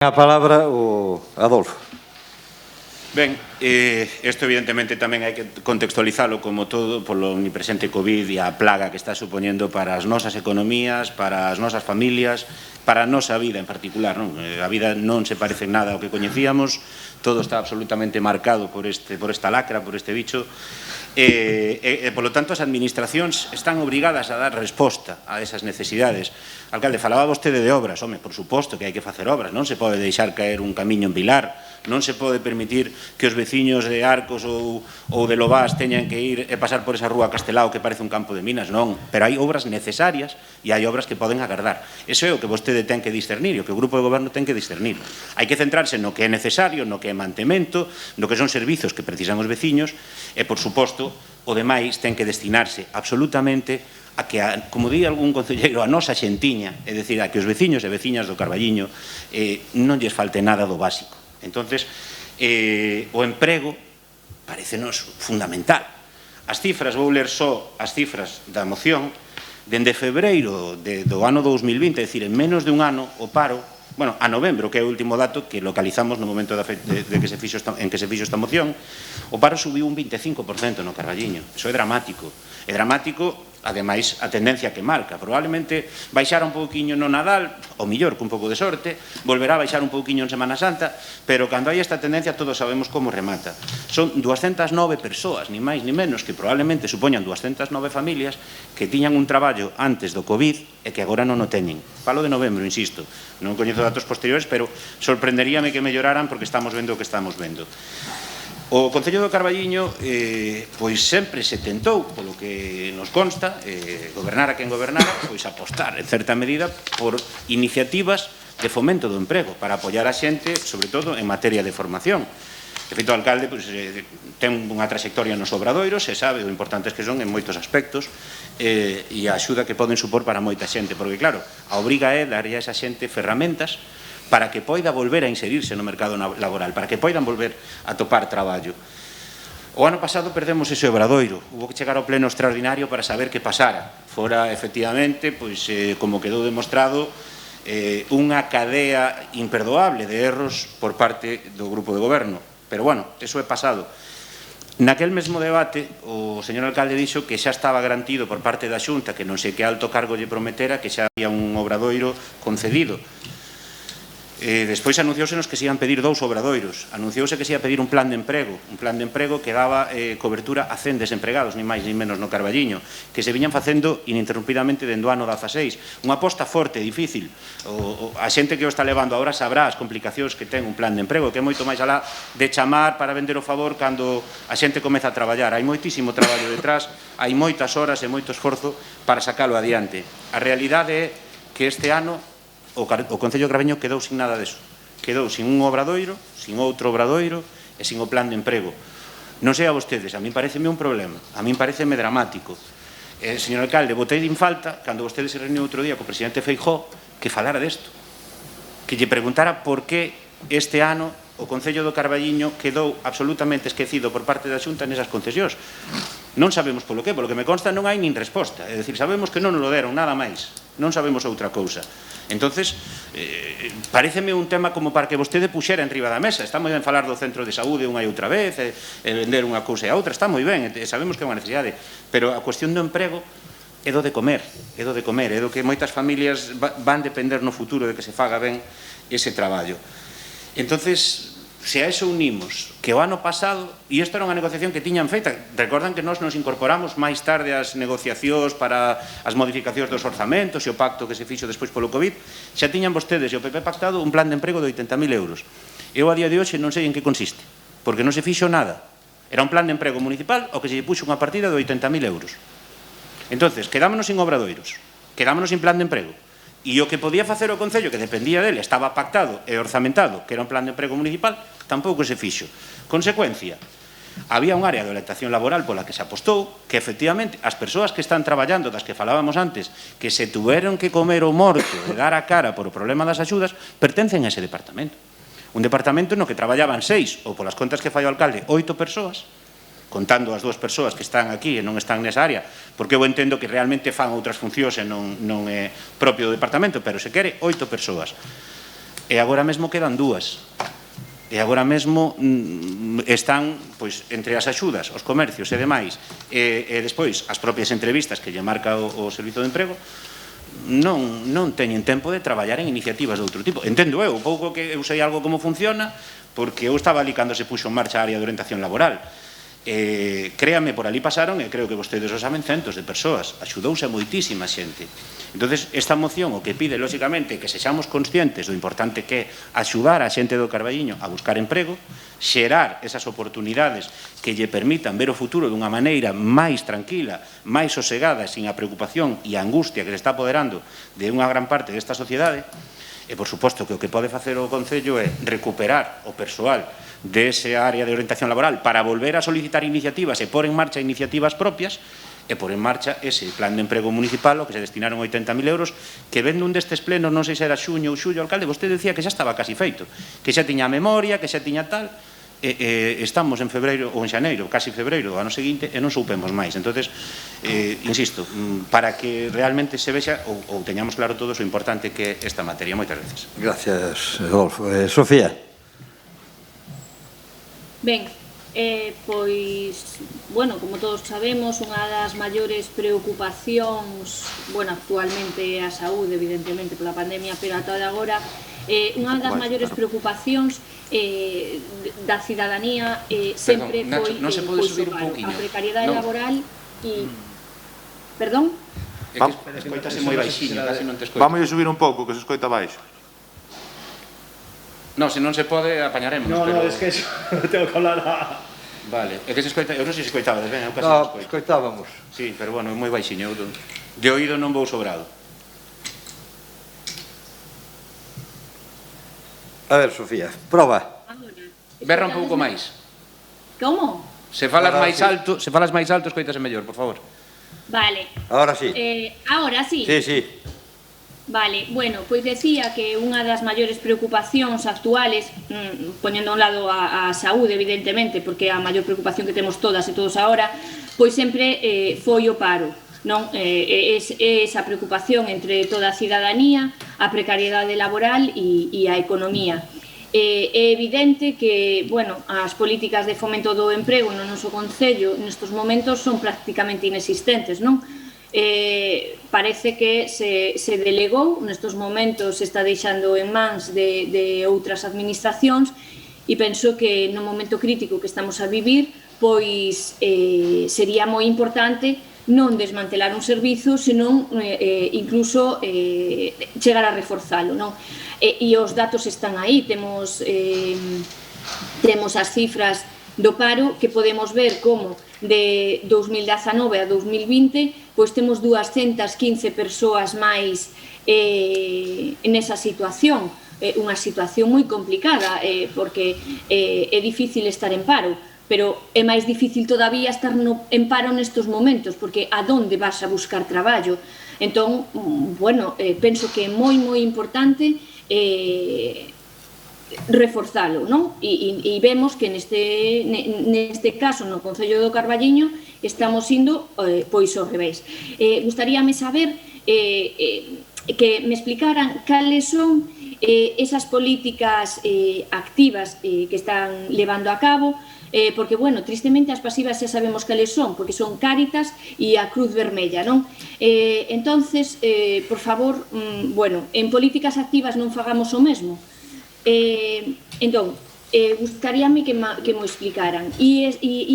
A palabra o Adolfo. Ben, isto evidentemente tamén hai que contextualizalo como todo polo omnipresente COVID e a plaga que está supoñendo para as nosas economías, para as nosas familias, para a nosa vida en particular. A vida non se parece en nada ao que coñecíamos, todo está absolutamente marcado por esta lacra, por este bicho, polo tanto as administracións están obrigadas a dar resposta a esas necesidades. Alcalde, falaba vostede de obras, home, por suposto que hai que facer obras, non se pode deixar caer un camiño en Vilar, non se pode permitir que os veciños de Arcos ou de Lobás teñan que ir e pasar por esa rúa Castelao que parece un campo de minas, non, pero hai obras necesarias e hai obras que poden agardar. Iso é o que vostede ten que discernir e o que o Grupo de Goberno ten que discernir. Hai que centrarse no que é necesario, no que é mantemento, no que son servizos que precisan os veciños e, por suposto, o demais ten que destinarse absolutamente a que, como di algún concelleiro, a nosa xentiña, é dicir, a que os veciños e veciñas do Carballiño non lles falte nada do básico. Entonces, o emprego parecenos fundamental. As cifras, vou ler só as cifras da moción, dende febreiro do ano 2020, é dicir, en menos de un ano, o paro, bueno, a novembro, que é o último dato que localizamos no momento en que se fixo esta moción, o paro subiu un 25% no Carballiño. Iso é dramático. É dramático, ademais, a tendencia que marca. Probablemente baixara un pouquiño no Nadal, o millor, con un pouco de sorte, volverá a baixar un pouquiño en Semana Santa, pero cando hai esta tendencia todos sabemos como remata. Son 209 persoas, ni máis ni menos, que probablemente supoñan 209 familias que tiñan un traballo antes do COVID e que agora non o teñen. Falo de novembro, insisto. Non coñezo datos posteriores, pero sorprenderíame que melloraran porque estamos vendo o que estamos vendo. O Concello do Carballiño pois sempre se tentou, polo que nos consta, gobernara quen gobernara, pois apostar en certa medida por iniciativas de fomento do emprego para apoiar a xente, sobre todo en materia de formación. De feito, o alcalde ten unha trayectoria nos obradoiros e sabe o importantes que son en moitos aspectos e a axuda que poden supor para moita xente, porque claro, a obriga é darlle a esa xente ferramentas para que poida volver a inserirse no mercado laboral, para que poidan volver a topar traballo. O ano pasado perdemos ese obradoiro, hubo que chegar ao pleno extraordinario para saber que pasara. Fora, efectivamente, pois, como quedou demostrado, unha cadea imperdoable de erros por parte do Grupo de Goberno. Pero, bueno, eso é pasado. Naquel mesmo debate, o señor alcalde dixo que xa estaba garantido por parte da Xunta, que non sei que alto cargo lle prometera, que xa había un obradoiro concedido. Despois anunciousenos que se iban pedir 2 obradoiros, anunciouse que se ia pedir un plan de emprego que daba cobertura a 100 desempregados, ni máis ni menos no Carballiño, que se viñan facendo ininterrumpidamente dende o ano 16. Unha aposta forte, difícil. A xente que o está levando agora sabrá as complicacións que ten un plan de emprego, que é moito máis alá de chamar para vender o favor cando a xente comeza a traballar. Hai moitísimo traballo detrás, hai moitas horas e moito esforzo para sacalo adiante. A realidade é que este ano o Concello de Carballiño quedou sin nada deso. Quedou sin un obradoiro, sin outro obradoiro e sin o plan de emprego. Non sei a vostedes, a mí pareceme un problema, a mí pareceme dramático. Señor alcalde, botei en falta, cando vostede se reuniu outro día co presidente Feijóo, que falara desto. Que lle preguntara por que este ano o Concello do Carballiño quedou absolutamente esquecido por parte da Xunta nesas concesións. Non sabemos polo que me consta non hai nin resposta. É dicir, sabemos que non nos lo deron, nada máis. Non sabemos outra cousa. Entonces, pareceme un tema como para que vostede puxera en riba da mesa. Está moi ben falar do centro de saúde unha e outra vez, e vender unha cousa e a outra, está moi ben, sabemos que é unha necesidade, pero a cuestión do emprego é do de comer, é do que moitas familias van depender no futuro de que se faga ben ese traballo. Entonces, se a eso unimos que o ano pasado, e isto era unha negociación que tiñan feita, recordan que nós nos incorporamos máis tarde ás negociacións para as modificacións dos orzamentos e o pacto que se fixo despois polo COVID, xa tiñan vostedes e o PP pactado un plan de emprego de 80.000 euros. Eu a día de hoxe non sei en que consiste, porque non se fixo nada. Era un plan de emprego municipal ao que se lle puxo unha partida de 80.000 euros. Entonces, quedámonos sin obradoiros, quedámonos sin plan de emprego. E o que podía facer o Concello, que dependía dele, estaba pactado e orzamentado, que era un plan de emprego municipal, tampouco se fixo. Consecuencia, había un área de orientación laboral pola que se apostou, que efectivamente as persoas que están traballando, das que falábamos antes, que se tuveron que comer o morto de dar a cara por o problema das axudas, pertencen a ese departamento. Un departamento no que traballaban 6, ou polas contas que fai o alcalde, 8 persoas, contando as 2 persoas que están aquí e non están nesa área, porque eu entendo que realmente fan outras funcións e non é propio do departamento, pero se quere, 8 persoas. e agora mesmo quedan dúas. E agora mesmo están entre as axudas, os comercios e demais, e despois as propias entrevistas que lle marca o Servizo de Emprego, non teñen tempo de traballar en iniciativas de outro tipo. Entendo eu, pouco que eu sei algo como funciona, porque eu estaba ali cando se puxo en marcha a área de orientación laboral. Créame, por ali pasaron, e creo que vostedes o saben, centos de persoas. Axudouse a moitísima xente. Entonces, esta moción o que pide, lóxicamente, que sexamos conscientes do importante que é axudar a xente do Carballiño a buscar emprego, xerar esas oportunidades que lle permitan ver o futuro dunha maneira máis tranquila, máis sosegada, sin a preocupación e a angustia que se está apoderando de unha gran parte desta sociedade. E, por suposto, que o que pode facer o Concello é recuperar o persoal desa área de orientación laboral para volver a solicitar iniciativas e pôr en marcha iniciativas propias e pôr en marcha ese plan de emprego municipal ao que se destinaron 80.000 euros, que vendo un destes plenos, non sei se era xuño ou xullo, alcalde, vostede decía que xa estaba casi feito, que xa tiña a memoria, que xa tiña tal, estamos en febreiro ou en xaneiro, casi febreiro, ano seguinte, e non soupemos máis. Entonces, insisto, para que realmente se vexa ou teñamos claro todos o importante que é esta materia. Moitas veces. Gracias, Adolfo. Sofía. Ben, pois, bueno, como todos sabemos, unha das maiores preocupacións, bueno, actualmente a saúde, evidentemente, pola pandemia, pero ata agora, unha das maiores preocupacións da cidadanía sempre foi a precariedade laboral e... Perdón? É que escoitase moi baixiño, casi non te escoito. Vamos a subir un pouco, que se escoita baixo. No, se non se pode, apañaremos. No, es que eso tengo que hablar a... Vale, é que se escoita, eu non sei se escoitaba, ben, eu casi No, non escoito. escoitábamos. Sí, pero bueno, é moi baixiño, de oído non vou sobrado. A ver, Sofía, proba. Berra un pouco máis. Como? Se falas Ahora máis sí. alto, se falas máis alto, escoítase mellor, por favor. Vale. Ahora sí. Ahora sí? Sí, sí. Vale, bueno, pois decía que unha das maiores preocupacións actuales, poñendo a un lado a saúde, evidentemente, porque é a maior preocupación que temos todas e todos agora, pois sempre foi o paro, non? Esa preocupación entre toda a cidadanía, a precariedade laboral e a economía. É evidente que, bueno, as políticas de fomento do emprego no noso Concello nestes momentos son prácticamente inexistentes, non? Parece que se delegou, nestes momentos se está deixando en mans de outras administracións e penso que no momento crítico que estamos a vivir, pois sería moi importante non desmantelar un servizo, senón incluso chegar a reforzalo, non? E os datos están aí, temos as cifras do paro que podemos ver como de 2019 a 2020 pois temos 215 persoas máis nesa situación, unha situación moi complicada porque é difícil estar en paro, pero é máis difícil todavía estar en paro nestes momentos, porque a donde vas a buscar traballo? Entón, bueno, penso que é moi importante reforzalo, non? E vemos que neste caso, no Concello do Carballiño, estamos indo pois ao revés. Gustaríame saber que me explicaran cales son esas políticas activas que están levando a cabo, porque, bueno, tristemente as pasivas xa sabemos cales son, porque son Cáritas e a Cruz Vermella, non? Entonces, por favor, bueno, en políticas activas non fagamos o mesmo. Entón, gustaríame que mo explicaran e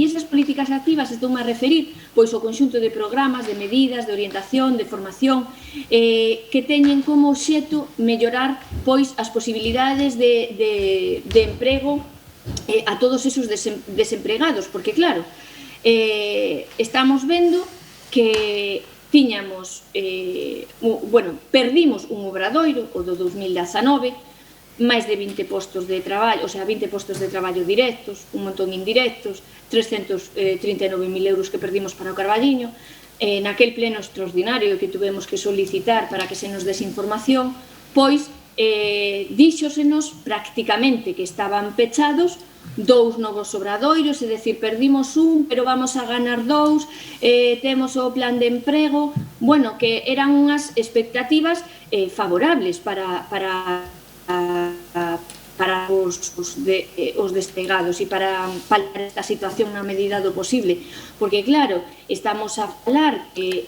esas políticas activas estoume a referir pois ao conxunto de programas, de medidas, de orientación, de formación que teñen como obxecto mellorar pois as posibilidades de emprego a todos esos desempregados, porque claro, estamos vendo que tiñamos, bueno, perdimos un obradoiro, o do 2019, máis de 20 postos de traballo, o sea, 20 postos de traballo directos, un montón indirectos, 339.000 euros que perdimos para o Carballiño, naquel pleno extraordinario que tuvemos que solicitar para que se nos des información, pois díxosenos prácticamente que estaban pechados 2 novos obradoiros, é dicir, perdimos un, pero vamos a ganar 2, temos o plan de emprego, bueno, que eran unhas expectativas favorables para os despegados e para paliar esta situación na medida do posible, porque claro, estamos a falar que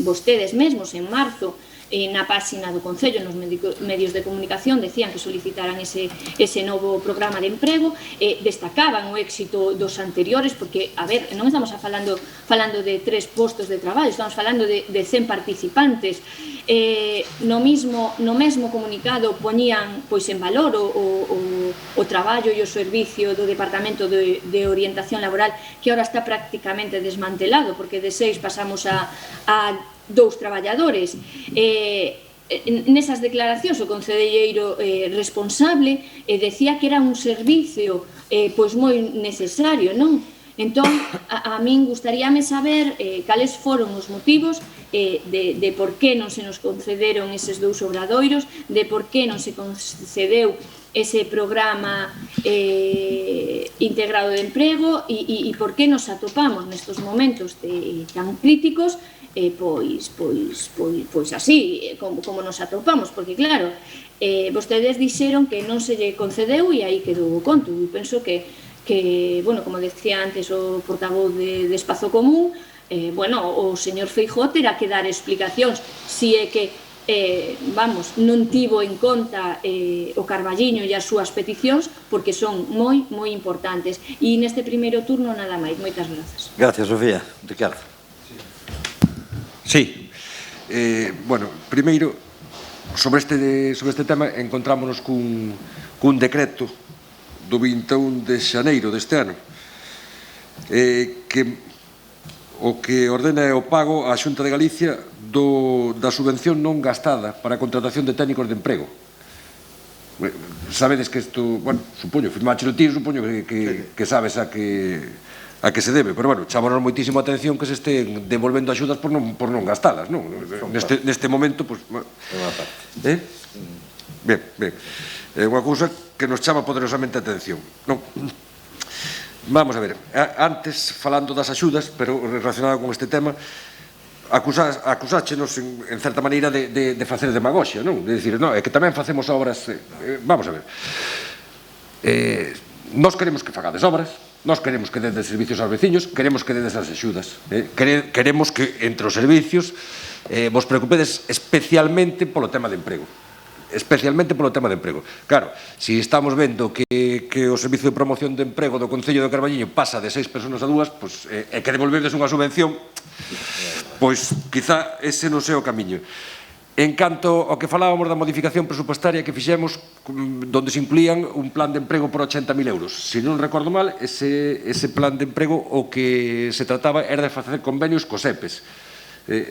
vostedes mesmos en marzo na páxina do Concello, nos medios de comunicación, decían que solicitaran ese novo programa de emprego, destacaban o éxito dos anteriores, porque, a ver, non estamos falando de 3 postos de traballo, estamos falando de 100 participantes. No mesmo comunicado poñían pois en valor o traballo e o servicio do Departamento de Orientación Laboral, que agora está prácticamente desmantelado, porque de 6 pasamos a 2 traballadores. Nesas declaracións o concelleiro responsable decía que era un servicio pois moi necesario, non? Entón, a min gustaríame saber cales foron os motivos de por que non se nos concederon eses 2 obradoiros, de por que non se concedeu ese programa integrado de emprego e por que nos atopamos nestes momentos tan críticos pois así como nos atopamos, porque claro, vostedes dixeron que non se lle concedeu e aí quedou o conto. Eu penso que bueno, como decía antes o portavoz de Espazo Común, o señor Feijóo terá que dar explicacións se é que non tivo en conta o Carballiño e as súas peticións, porque son moi importantes. E neste primeiro turno nada máis. Moitas grazas. Gracias, Sofía. Ricardo. Sí. Bueno, primeiro, sobre este tema, encontrámonos cun decreto do 21 de xaneiro deste ano, que o que ordena é o pago á Xunta de Galicia da subvención non gastada para a contratación de técnicos de emprego. Sabedes que isto, bueno, supoño, firmáchelo ti, supoño que sabes a que se debe, pero, bueno, chámonos moitísimo a atención que se estén devolvendo axudas por non gastalas, non? Neste momento, pois... Ben, é unha cousa que nos chama poderosamente a atención, non? Vamos a ver, antes, falando das axudas, pero relacionado con este tema, acusáchenos, en certa maneira, de facer demagoxia, non? De dicir, non, é que tamén facemos obras... Vamos a ver. Nós queremos que fagades obras, nós queremos que dedes servicios aos veciños, queremos que dedes as axudas. Queremos que, entre os servicios, vos preocupedes especialmente polo tema de emprego. Especialmente polo tema de emprego. Claro, se estamos vendo que o Servicio de Promoción de Emprego do Concello de Carballiño pasa de 6 persoas a 2, e que devolverdes unha subvención, pois quizá ese non sea o camiño. En canto ao que falábamos da modificación presupuestaria que fixemos, donde se incluían un plan de emprego por 80.000 euros. Se non recordo mal, ese plan de emprego o que se trataba era de facer convenios cos EPES.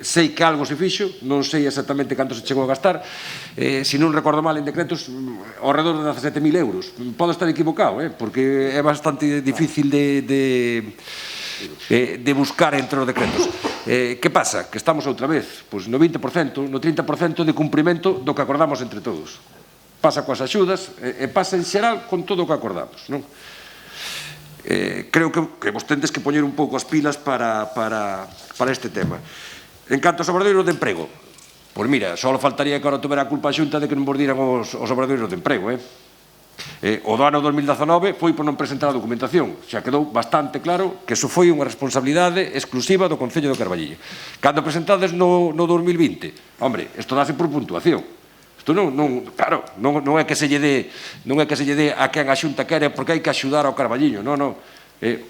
Sei que algo se fixo, non sei exactamente canto se chegou a gastar, se non recordo mal en decretos, ao redor de 17.000 euros. Podo estar equivocado, porque é bastante difícil de buscar entre os decretos. Que pasa? Que estamos outra vez no 20%, no 30% de cumprimento do que acordamos entre todos. Pasa coas axudas e pasa en xeral con todo o que acordamos, non? Creo que vos tendes que poñer un pouco as pilas para este tema. En canto aos obradoiros de emprego, pois mira, só faltaría que agora tuvera a culpa a Xunta de que non vos diran os obradoiros de emprego. O do ano 2019 foi por non presentar a documentación. Xa quedou bastante claro que iso foi unha responsabilidade exclusiva do Concello do Carballiño. Cando presentades no 2020, hombre, isto dáse por puntuación. Isto non é que se lle dé a quen a Xunta quere porque hai que axudar ao Carballiño, non.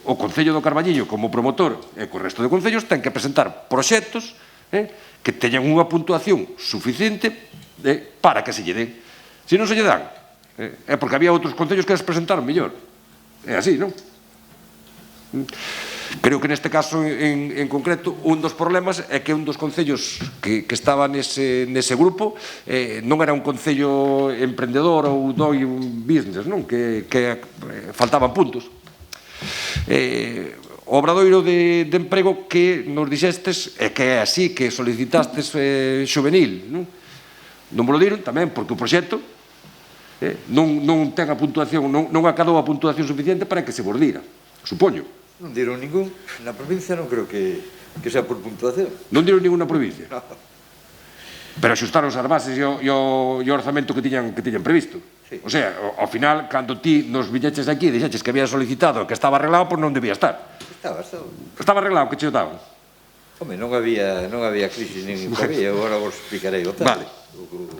O Concello do Carballiño, como promotor e co resto de concellos, ten que presentar proxectos que teñan unha puntuación suficiente para que se lle den. Se non se lle dan, é porque había outros concellos que les presentaron mellor. É así, non? Creo que neste caso en concreto un dos problemas é que un dos concellos que estaba nese grupo non era un concello emprendedor ou doi un business, non? Que faltaban puntos. O obradoiro de emprego que nos dixestes é que é así, que solicitastes xuvenil, non vos lo diron tamén porque o proxecto non ten a puntuación, non acadou a puntuación suficiente para que se vos dira, supoño. Non diron ningún, na provincia non creo que sea por puntuación. Non diron ninguna provincia? Pero axustaron as bases e o orzamento que tiñan previsto. O sea, ao final, cando ti nos viñeches aquí e dixeches que había solicitado que estaba arreglado, pois non debía estar. Estaba. Estaba arreglado, que che o daban. Home, non había crisis nin había, agora vos explicarei o tema. Vale.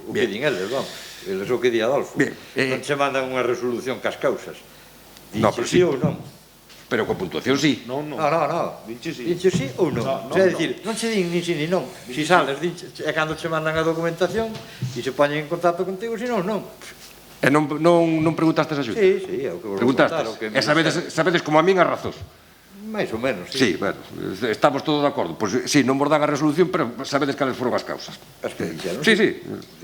O que din eles, vamos. Eles o que di Adolfo. Bien, Non che mandan unha resolución cas causas. No, Dixe pero sí sí. ou non. Pero coa puntuación sí. Non, non. No. Dixe sí. Dixe sí ou non. No, O sea, non, decir, non che din nin sí nin non. Si sales, é cando che mandan a documentación e se poñen en contacto contigo, se non, non. E non preguntastes a xunta? Sí, é o que vos vou Preguntastes. contar. O que E sabedes como a min as razóns. máis ou menos, Sí, bueno, estamos todos de acordo. Pois sí, non vos dan a resolución, pero sabedes cales foron as causas. As que dixeron. Sí,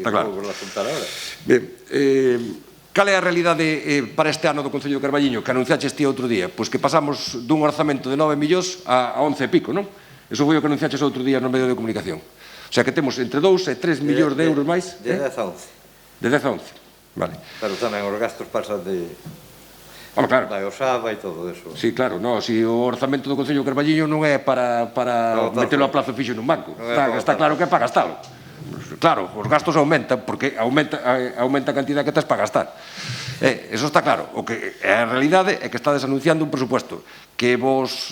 está claro. Vou vos contar agora. Ben, cal é a realidade para este ano do Concello de Carballiño que anunciaches ti outro día? Pois que pasamos dun orzamento de 9 millóns a 11 e pico, non? Eso foi o que anunciaches outro día no medio de comunicación. O sea que temos entre 2 e 3 millóns de euros máis. De 10 a 11. De 10 a 11. Vale. Pero tamén os gastos pasan de... Home, claro. Da Osaba e todo eso. Sí, claro, no, si o orzamento do Concello de Carballiño non é para metelo a plazo fixo nun banco. Está claro que é para gastalo. Claro, os gastos aumentan porque aumenta a cantidad que tes para gastar. Eso está claro. O que a realidade é que estades anunciando un presupuesto que vos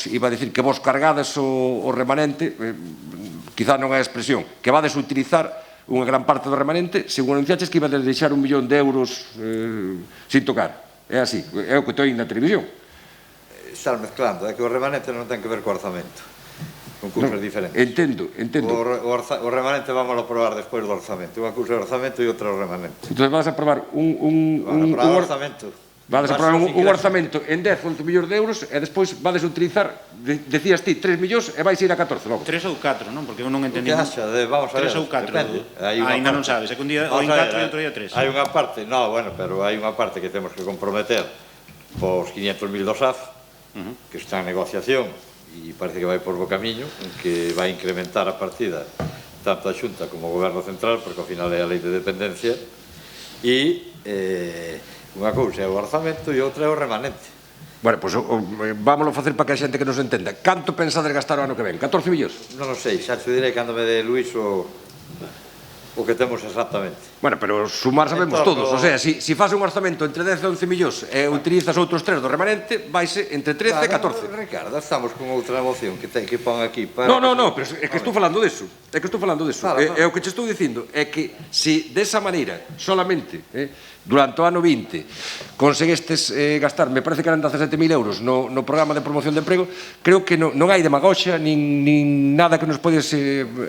iba a dicir que vos cargades o remanente, quizá non é a expresión, que vades utilizar unha gran parte do remanente, según anunciaches que ibades deixar 1 millón de euros sin tocar. É así, é o que estou na televisión. Estás mezclando, é que o remanente non ten que ver co orzamento. Son cousas diferentes. Entendo. O remanente vamos a aprobar despois do orzamento. Unha cousa é o orzamento e outra é o remanente. Entón vas a aprobar un orzamento. Vades a aprobar un orzamento en 10, 11 millóns de euros e despois vades a utilizar, decías ti, 3 millóns e vais ir a 14 logo. 3 ou 4, non? Porque eu non O entendi. que haxa, vamos a ver. 3 ou 4. Depende. Ainda non sabes, é que un día o en 4 e outro día 3. Hai unha parte, pero hai unha parte que temos que comprometer pos 500.000 do SAF, que está en negociación e parece que vai por bo camiño, en que vai incrementar a partida tanto a Xunta como o Goberno Central, porque ao final é a lei de dependencia, e unha cousa é o orzamento e outra é o remanente. Bueno, pois vámoslo facer para que a xente que nos entenda. Canto pensades gastar o ano que ven? 14 millóns? Non o sei, xa te direi cando me dé Luís o que temos exactamente. Bueno, pero sumar sabemos todos. O sea, si faz un orzamento entre 10 e 11 millóns e utilizas outros 3 do remanente, vaise entre 13 e 14. Ricardo, estamos con outra moción que pon aquí para... No, pero é que estou falando deso. É o que che estou dicindo é que se desa maneira solamente durante o ano 20 conseguestes gastar, me parece que eran 17.000 euros no programa de promoción de emprego, creo que non hai demagoxia nin nada que nos podes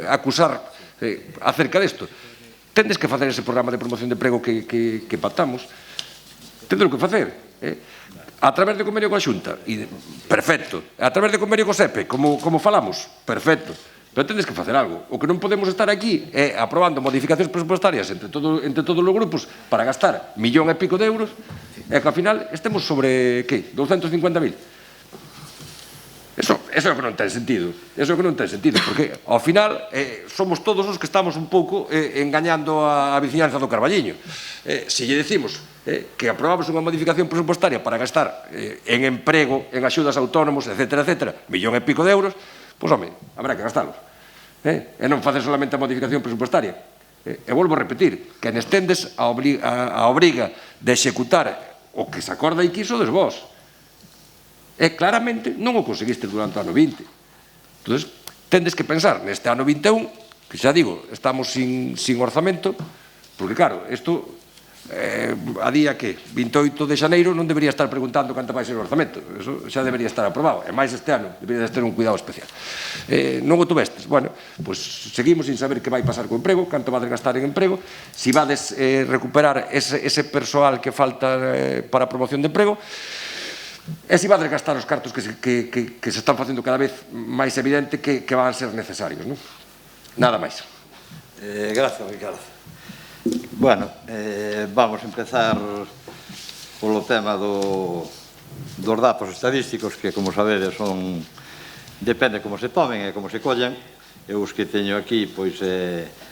acusar acerca desto. Tendes que facer ese programa de promoción de emprego que pactamos. Tendes que facer. A través de convenio coa Xunta, perfecto. A través de convenio co SEPE, como falamos, perfecto. Pero tendes que facer algo. O que non podemos estar aquí é aprobando modificacións presupuestarias entre todos os grupos para gastar 1,5 millón de euros e que ao final estemos sobre, que, 250.000. Eso é o que non ten sentido. Porque ao final somos todos os que estamos un pouco engañando a veciñanza do Carballiño. Se lle decimos que aprobamos unha modificación presupuestaria para gastar en emprego, en axudas a autónomos, etcétera, 1,5 millón de euros, pois, home, habrá que gastalos. E non facer solamente a modificación presupuestaria. E volvo a repetir, que nestendes a obriga de executar o que se acorda e quiso des vós. E claramente non o conseguiste durante o ano 20. Entón, tendes que pensar neste ano 21, que xa digo, estamos sin orzamento, porque claro, isto a día que 28 de xaneiro non debería estar preguntando canto vai ser o orzamento, eso xa debería estar aprobado, e máis este ano debería ter un cuidado especial. Non o tuvestes, bueno, pois seguimos sin saber que vai pasar co emprego, canto vades gastar en emprego, si vades recuperar ese persoal que falta para a promoción de emprego, e se vades gastar os cartos que se están facendo cada vez máis evidente que van a ser necesarios, non? Nada máis. Gracias, Ricardo. Bueno, vamos a empezar polo tema dos datos estadísticos que, como sabedes, depende como se tomen e como se collan. Eu os que teño aquí pois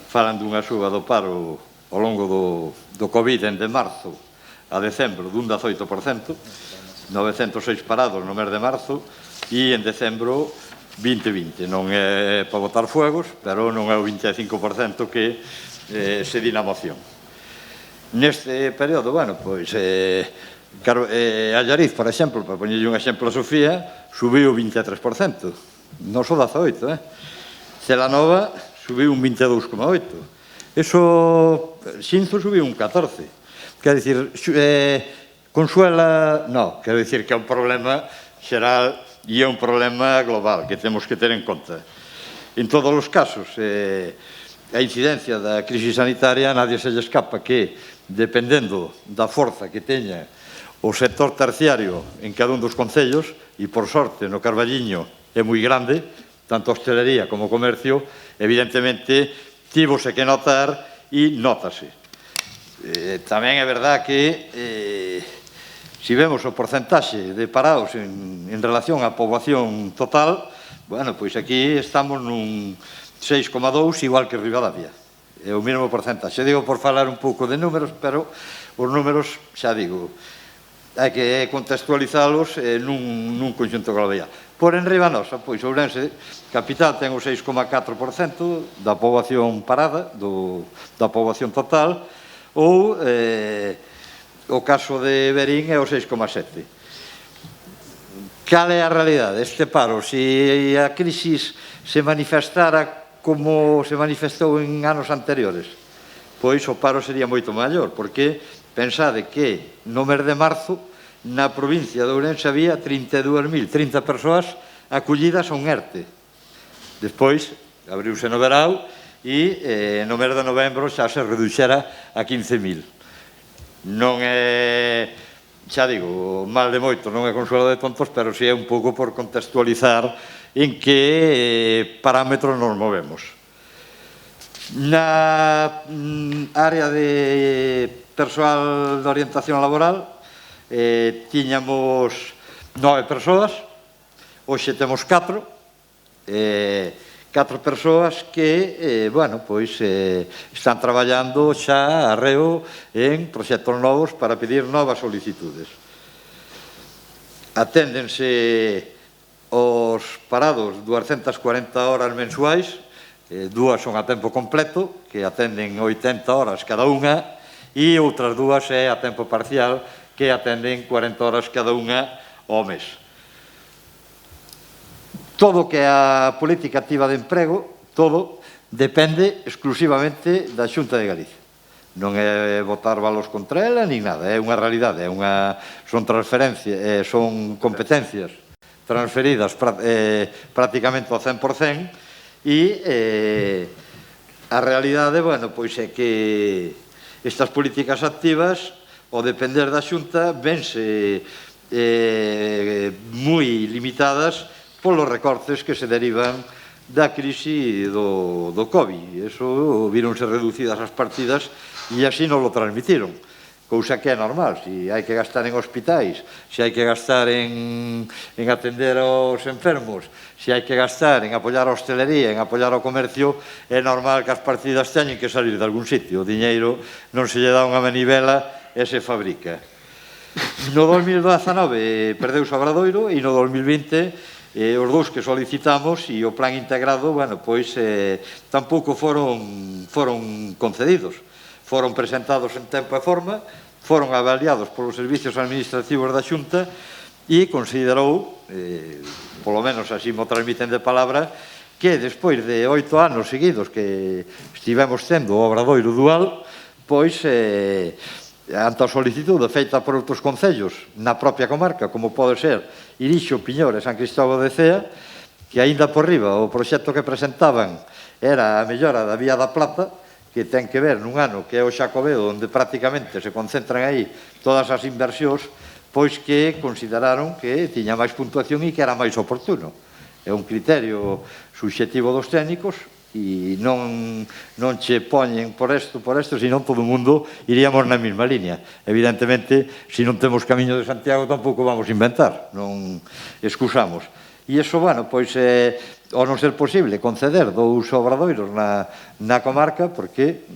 falan dunha suba do paro ao longo do Covid de marzo a decembro dun 18%, 906 parados no mes de marzo, e en decembro 2020. Non é para botar fuegos, pero non é o 25% que se di na moción. Neste período, bueno, pois, Allariz, por exemplo, para poñerlle un exemplo a Sofía, subiu 23%, non só 18%, Celanova subiu un 22,8%. Eso, Xinzo subiu un 14%. Quer dicir, Consuela, non, quer dicir que é un problema xeral e é un problema global que temos que ter en conta. En todos os casos, a incidencia da crise sanitaria, nadie se lle escapa que, dependendo da forza que teña o sector terciario en cada un dos concellos, e por sorte no Carballiño é moi grande, tanto a hostelería como o comercio, evidentemente tívose que notar e nótase. Tamén é verdad que se vemos o porcentaxe de parados en relación á poboación total, bueno, pois aquí estamos nun 6,2 igual que Ribadavia. É o mínimo porcentaxe. Digo por falar un pouco de números, pero os números, xa digo, hai que contextualizalos nun conxunto global. Por enriba nosa, pois Ourense capital ten o 6,4% da poboación parada, da poboación total, ou o caso de Verín é o 6,7%. Cal é a realidade? Este paro, se a crisis se manifestara como se manifestou en anos anteriores, pois o paro sería moito maior, porque pensade que no mes de marzo na provincia de Ourense había 32.030 persoas acollidas a un ERTE. Despois abriuse no verao e no mes de novembro xa se reduxera a 15.000. Non é, xa digo, mal de moito, non é consuelo de tontos, pero si é un pouco por contextualizar en que parámetros nos movemos. Na área de persoal de orientación laboral tiñamos 9 persoas, hoxe temos 4 persoas que, bueno, pois están traballando xa arreo en proxectos novos para pedir novas solicitudes. Aténdense os parados 240 horas mensuais, dúas son a tempo completo, que atenden 80 horas cada unha, e outras dúas é a tempo parcial, que atenden 40 horas cada unha ao mes. Todo que é a política activa de emprego, todo depende exclusivamente da Xunta de Galicia. Non é botar balos contra ela, nin nada, é unha realidade, son transferencias, son competencias transferidas prácticamente ao 100%, e a realidade, bueno, pois é que estas políticas activas, ao depender da Xunta, vense moi limitadas polos recortes que se derivan da crise do COVID. Eso vironse reducidas as partidas e así non lo transmitiron, cousa que é normal. Se hai que gastar en hospitais, se hai que gastar en atender aos enfermos, se hai que gastar en apoiar a hostelería, en apoiar o comercio, é normal que as partidas teñen que salir de algún sitio. O diñeiro non se lle dá unha manivela e se fabrica. No 2019 perdeuse o Obradoiro e no 2020 os dous que solicitamos e o plan integrado, bueno, pois tampouco foron concedidos. Foron presentados en tempo e forma, foron avaliados polos servicios administrativos da Xunta e considerou, polo menos así mo transmiten de palabra, que despois de 8 anos seguidos que estivemos tendo o Obradoiro dual, pois ante a solicitude feita por outros concellos na propia comarca, como pode ser Irixo, Piñor e San Cristóbal de Cea, que aínda por riba o proxecto que presentaban era a mellora da Vía da Plata, que ten que ver nun ano que é o Xacobeo, onde prácticamente se concentran aí todas as inversións, pois que consideraron que tiña máis puntuación e que era máis oportuno. É un criterio subxectivo dos técnicos e non che poñen por isto, senón todo o mundo iríamos na mesma línea. Evidentemente, se non temos Camiño de Santiago tampouco vamos inventar, non excusamos. E iso, bueno, pois ao non ser posible conceder 2 obradoiros na comarca, porque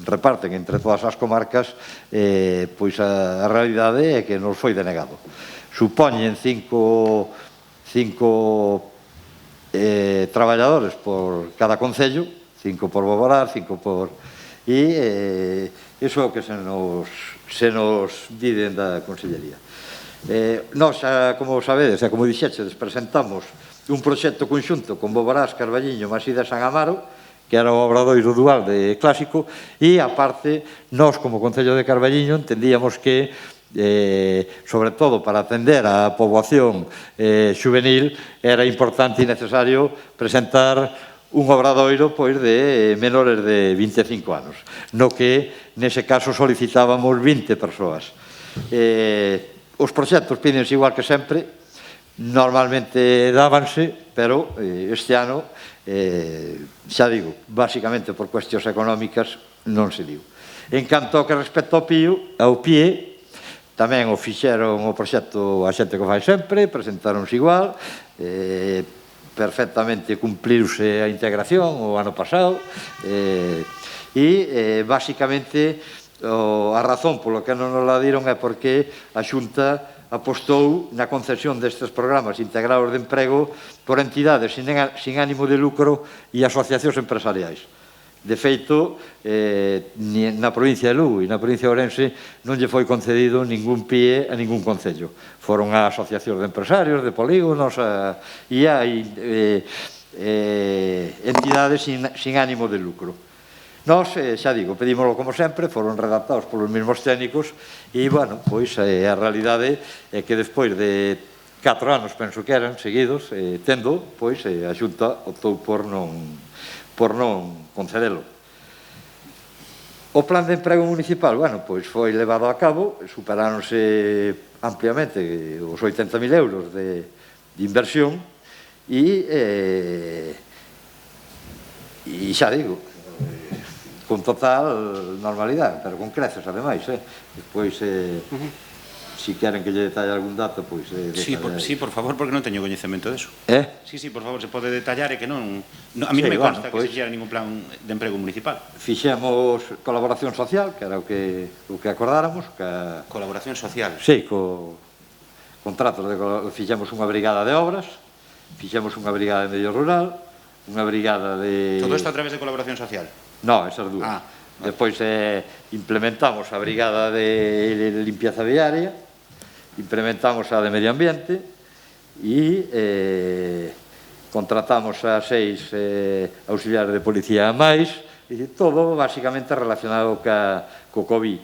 reparten entre todas as comarcas, pois a realidade é que nos foi denegado. Supoñen 5 traballadores por cada concello, 5 por Boborar, 5 por E iso é o que se nos di da Consellería. Nós, como sabedes, e como dixeches, presentamos un proxecto conxunto con Boborás, Carballiño, Masida e San Amaro, que era o obradoiro dual de Clásico, e, aparte, nós, como Concello de Carballiño, entendíamos que, sobre todo para atender a poboación xuvenil, era importante e necesario presentar un obradoiro de menores de 25 anos, no que, nese caso, solicitábamos 20 persoas. Os proxectos pídense igual que sempre, normalmente dábanse, pero este ano, xa digo, basicamente por cuestións económicas, non se diu. En canto ao que respecta ao PIE, tamén o fixeron o proxecto a xente que fai sempre, presentáronse igual, perfectamente cumplirse a integración o ano pasado, e basicamente a razón polo que non nos la diron é porque a Xunta apostou na concesión destes programas integrados de emprego por entidades sin ánimo de lucro e asociacións empresariais. De feito, na provincia de Lugo e na provincia de Ourense non lle foi concedido ningún PIE a ningún concello. Foron a asociacións de empresarios, de polígonos, e hai entidades sin ánimo de lucro. Nós, xa digo, pedímoslo como sempre, foron redactados polos mesmos técnicos e, bueno, pois a realidade é que despois de 4 anos, penso que eran, seguidos, tendo, pois a Xunta optou por non concedelo. O plan de emprego municipal, bueno, pois foi levado a cabo, superáronse ampliamente os 80.000 euros de inversión e xa digo, con total normalidade, pero con creces, ademais, despois, si queren que lle detalle algún dato, pois... Sí, por favor, porque non teño coñecemento deso. Sí, por favor, se pode detallar, e que non... A mí non me consta que se fixera ningún plan de emprego municipal. Fixemos colaboración social, que era o que acordáramos. Colaboración social? Sí, contratos, fixemos unha brigada de obras, fixemos unha brigada de medio rural, unha brigada de... Todo isto a través de colaboración social? No, esas dúas. Despois implementamos a brigada de limpieza viaria, implementamos a de medio ambiente e contratamos a 6 auxiliares de policía a máis, e todo basicamente relacionado co COVID.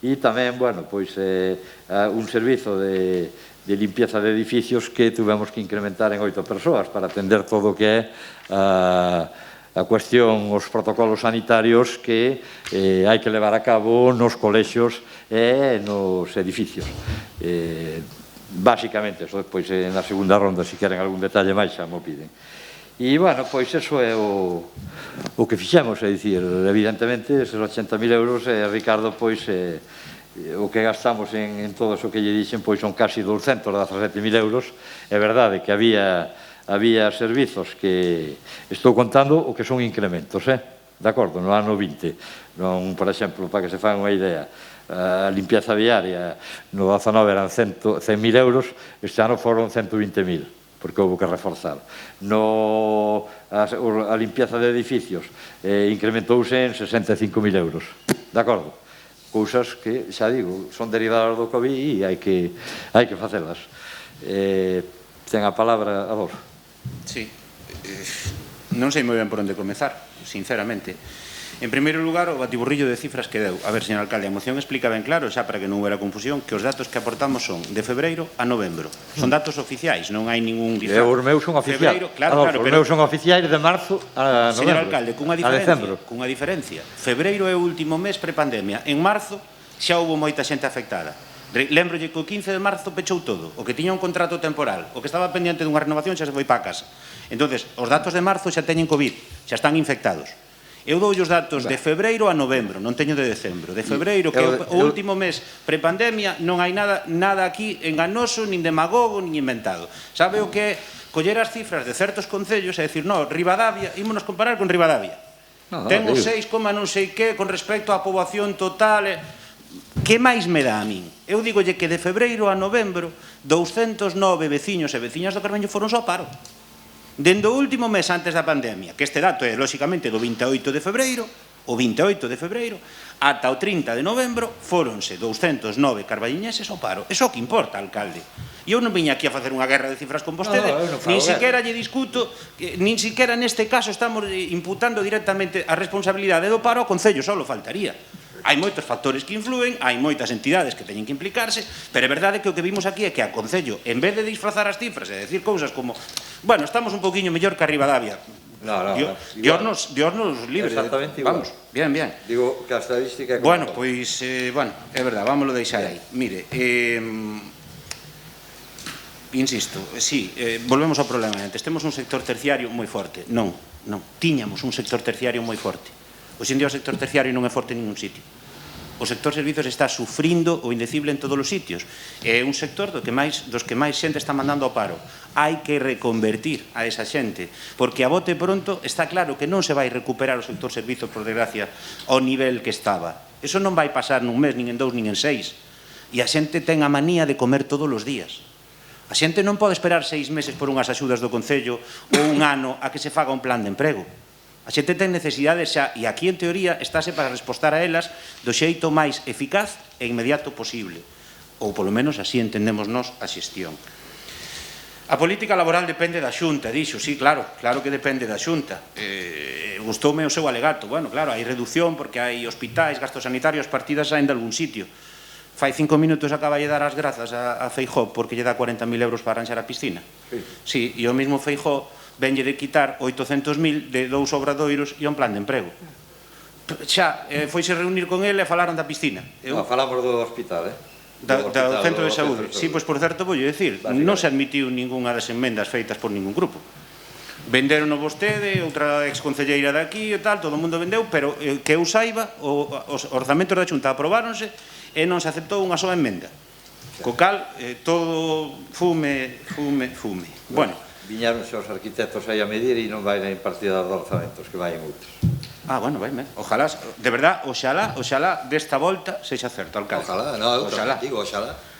E tamén, bueno, pois un servizo de limpieza de edificios que tuvemos que incrementar en 8 persoas para atender todo o que é a cuestión, os protocolos sanitarios que hai que levar a cabo nos colexios e nos edificios. Basicamente, eso despois na segunda ronda, se queren algún detalle máis, xa mo piden. E, bueno, pois eso é o que fixemos, é dicir, evidentemente, esos 80.000 euros, Ricardo, pois, o que gastamos en todo eso que lle dixen, pois son casi 217.000 euros. É verdade que había servizos que estou contando o que son incrementos, de acordo, no ano 20. Por exemplo, para que se fan unha idea, a limpieza viaria no 19 eran 100.000 euros, este ano foron 120.000, porque houve que reforzar. A limpieza de edificios incrementouse en 65.000 euros, de acordo? Cousas que, xa digo, son derivadas do COVID e hai que facelas. Ten a palabra a vos. Sí, non sei moi ben por onde comezar, sinceramente. En primeiro lugar, o batiburrillo de cifras que deu. A ver, señor alcalde, a moción explica ben claro, xa para que non houbera confusión, que os datos que aportamos son de febreiro a novembro. Son datos oficiais, non hai ningún disfraz. Os meus son oficiais. Os meus son oficiais de marzo a novembro. Señor alcalde, cunha diferencia. Febreiro é o último mes prepandemia. En marzo xa houve moita xente afectada. Lembrolle que o 15 de marzo pechou todo. O que tiña un contrato temporal, o que estaba pendiente dunha renovación xa se foi para casa. Entonces, os datos de marzo xa teñen COVID, xa están infectados. Eu dou os datos de febreiro a novembro, non teño de decembro. De febreiro, que é o último mes prepandemia, non hai nada aquí enganoso, nin demagogo, nin inventado. Sabe o que é coller as cifras de certos concellos e decir, no, Ribadavia, ímonos comparar con Ribadavia. Ten o 6, non sei que, con respecto á poboación total... Que máis me dá a min? Eu digolle que de febreiro a novembro 209 veciños e veciñas do Carballo foron só paro. Dende o último mes antes da pandemia, que este dato é, lóxicamente, do 28 de febreiro, O 28 de febreiro ata o 30 de novembro fóronse 209 carballiñeses ao paro. Eso é o que importa, alcalde. E eu non viña aquí a facer unha guerra de cifras con vostede, nin siquiera lle discuto, nin siquiera neste caso estamos imputando directamente a responsabilidade do paro ao Concello, só lo faltaría. Hai moitos factores que influen, hai moitas entidades que teñen que implicarse, pero é verdade que o que vimos aquí é que a Concello, en vez de disfrazar as cifras e decir cousas como, bueno, estamos un poquinho mellor que a Ribadavia, Dios nos libre. Exactamente igual. Vamos, bien. Digo que a estadística é... Bueno, pois, bueno, é verdad, vámoslo deixar aí. Mire, insisto, sí, volvemos ao problema antes. Temos un sector terciario moi forte. Non, tiñamos un sector terciario moi forte. Hoxe en día o sector terciario non é forte en ningún sitio. O sector servizos está sufrindo o indecible en todos os sitios. É un sector dos que máis xente está mandando ao paro. Hai que reconvertir a esa xente, porque a bote pronto está claro que non se vai recuperar o sector servizos, por desgracia, ao nivel que estaba. Eso non vai pasar nun mes, nin en 2, nin en 6. E a xente ten a manía de comer todos os días. A xente non pode esperar 6 meses por unhas axudas do Concello ou un ano a que se faga un plan de emprego. A xente ten necesidades xa, e aquí en teoría estáse para respostar a elas do xeito máis eficaz e inmediato posible, ou polo menos así entendemos nós a xestión. A política laboral depende da Xunta, dixo, sí, claro que depende da Xunta. Gustoume o seu alegato, bueno, claro, hai reducción porque hai hospitais, gastos sanitarios, partidas saen de algún sitio. Fai 5 minutos acaba de dar as grazas a Feijóo porque lle dá 40.000 euros para arranxar a piscina. Sí, e o mesmo Feijóo venlle de quitar 800.000 de 2 obradoiros e un plan de emprego. Xa, foise reunir con ele e falaron da piscina. Falamos do hospital, do centro de saúde. Si, pois por certo, vou dicir, non se admitiu ningunha das enmendas feitas por ningún grupo. Venderon o vostede, outra exconcelleira de aquí e tal, todo o mundo vendeu, pero que eu saiba, os orzamentos da Xunta aprobáronse e non se aceptou unha soa enmenda. Co cal, todo fume. Bueno, viñáronse os arquitectos aí a medir e non vai na partida dos orzamentos, que vai en outros. Bueno, ojalá, de verdad, oxalá desta volta sexa certo, alcalde. Oxalá.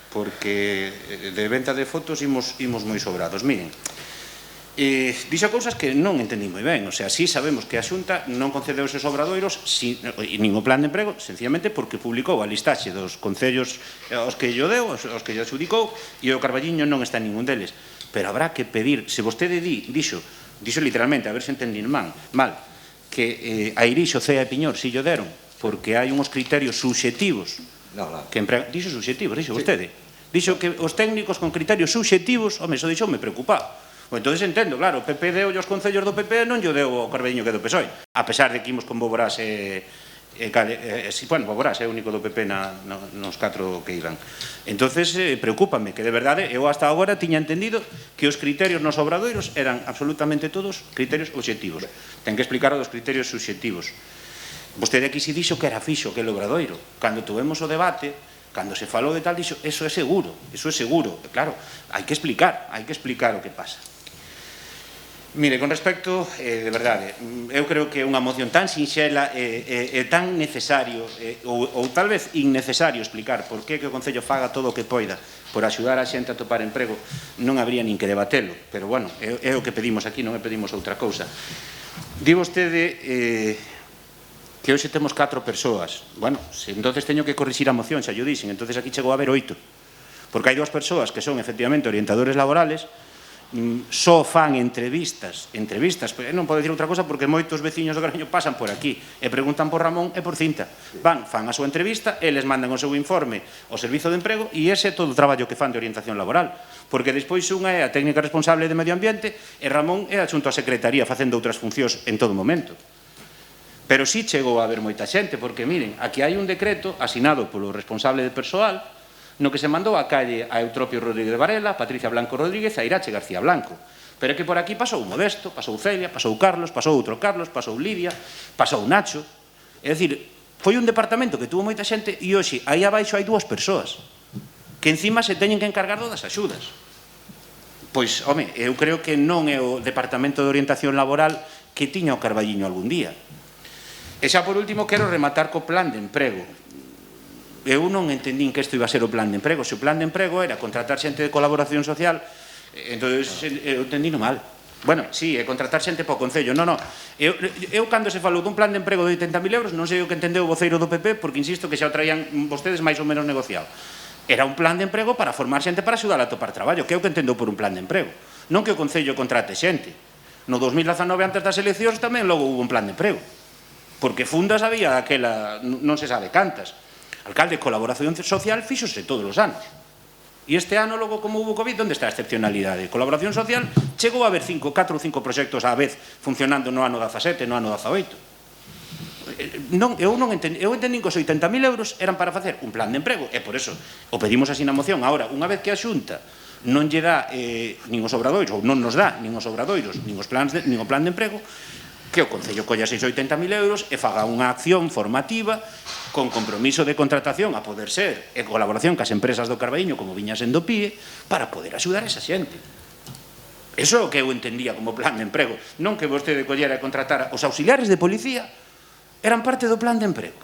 Porque de venta de fotos imos moi sobrados. Miren, dixo cousas que non entendí moi ben, o sea, sí sabemos que a Xunta non concedeu esos obradoiros nin o plan de emprego, sencillamente porque publicou a listaxe dos concellos aos que lle deu, aos que lle adxudicou, e o Carballiño non está en ningún deles. Pero habrá que pedir, se vostede dixo literalmente, a ver se entendín mal, que a Irixo, Cea e Piñor si llo deron, porque hai uns criterios subxectivos. Dixo subxectivos, dixo vostede. Dixo que os técnicos con criterios subxectivos, home, iso dixo me preocupado. Entón entendo, claro, o PP deu os concellos do PP non lle deu ao Carballiño que do PSOE, a pesar de que imos con Boborás Boborás é o único do PP nos 4 que iban. Entonces, preocúpame, que de verdade eu hasta agora tiña entendido que os criterios nos obradoiros eran absolutamente todos criterios obxectivos. Ten que explicar os criterios subxectivos. Vostede aquí si dixo que era fixo que el obradoiro. Cando tuvemos o debate, cando se falou de tal, dixo, eso é seguro. Claro, hai que explicar o que pasa. Mire, con respecto, de verdade, eu creo que unha moción tan sinxela e tan necesario, ou tal vez innecesario explicar por que o Concello faga todo o que poida por axudar a xente a topar emprego, non habría nin que debatelo, pero, bueno, é o que pedimos aquí, non pedimos outra cousa. Di vostede que hoxe temos 4 persoas. Bueno, entonces teño que corrixir a moción, xa yo dixen, entonces aquí chegou a haber 8, porque hai 2 persoas que son, efectivamente, orientadores laborales, só fan entrevistas, non podo dicir outra cosa porque moitos veciños do Carballiño pasan por aquí e preguntan por Ramón e por Cinta, fan a súa entrevista, eles mandan o seu informe ao Servizo de Emprego e ese é todo o traballo que fan de orientación laboral, porque despois unha é a técnica responsable de Medio Ambiente e Ramón é adxunto á Secretaría facendo outras funcións en todo momento. Pero sí chegou a haber moita xente, porque miren, aquí hai un decreto asinado polo responsable de persoal no que se mandou a calle a Eutropio Rodríguez Varela, Patricia Blanco Rodríguez e a Irache García Blanco. Pero é que por aquí pasou Modesto, pasou Celia, pasou Carlos, pasou outro Carlos, pasou Lidia, pasou Nacho. É dicir, foi un departamento que tuvo moita xente e hoxe aí abaixo hai 2 persoas que encima se teñen que encargar das axudas. Pois, home, eu creo que non é o Departamento de Orientación Laboral que tiña o Carballiño algún día. E xa por último quero rematar co plan de emprego. Eu non entendín que isto iba a ser o plan de emprego. Se o plan de emprego era contratar xente de colaboración social, entón eu entendino mal. Bueno, sí, é contratar xente para o Concello. Non. Eu cando se falou dun plan de emprego de 80.000 euros, non sei o que entendeu o voceiro do PP, porque insisto que xa o traían vostedes máis ou menos negociado. Era un plan de emprego para formar xente para axudar a topar traballo, que é o que entendeu por un plan de emprego. Non que o Concello contrate xente. No 2019, antes das eleccións, tamén logo hubo un plan de emprego. Porque fundas había aquela, non se sabe cantas. Alcalde de colaboración social fíxose todos os anos. E este ano, logo, como hubo COVID, onde está a excepcionalidade? Colaboración social chegou a haber 4 ou 5 proxectos á vez funcionando no ano 17, no ano 18. Eu entendín que os 80.000 euros eran para facer un plan de emprego, e por eso o pedimos así na moción. Ahora, unha vez que a Xunta non lle dá nin os obradoiros, ou non nos dá nin os obradoiros, nin o plan de emprego, que o Concello colla 680.000 euros e faga unha acción formativa con compromiso de contratación a poder ser en colaboración cas empresas do Carballiño como viña sendo PIE para poder axudar a esa xente. Eso é o que eu entendía como plan de emprego, non que vostede collera e contratara os auxiliares de policía, eran parte do plan de emprego.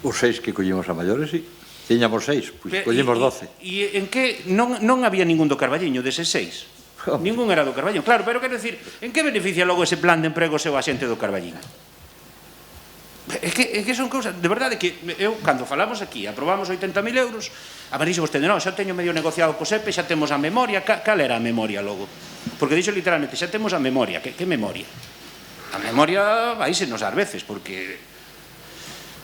Os 6 que collimos a maiores, sí. Tiñamos 6, pois collimos 12. E en que non había ningún do Carballiño deses 6? Ningún era do Carballiño. Claro, pero quero dicir, en que beneficia logo ese plan de emprego seu a xente do Carballiño? É que son cousas, de verdade, que eu, cando falamos aquí, aprobamos 80.000 euros, a ver, dixo vostede, non, xa teño medio negociado co SEPE, xa temos a memoria. Cal era a memoria logo? Porque dixo literalmente, xa temos a memoria. Que memoria? A memoria vaísenos ás veces, porque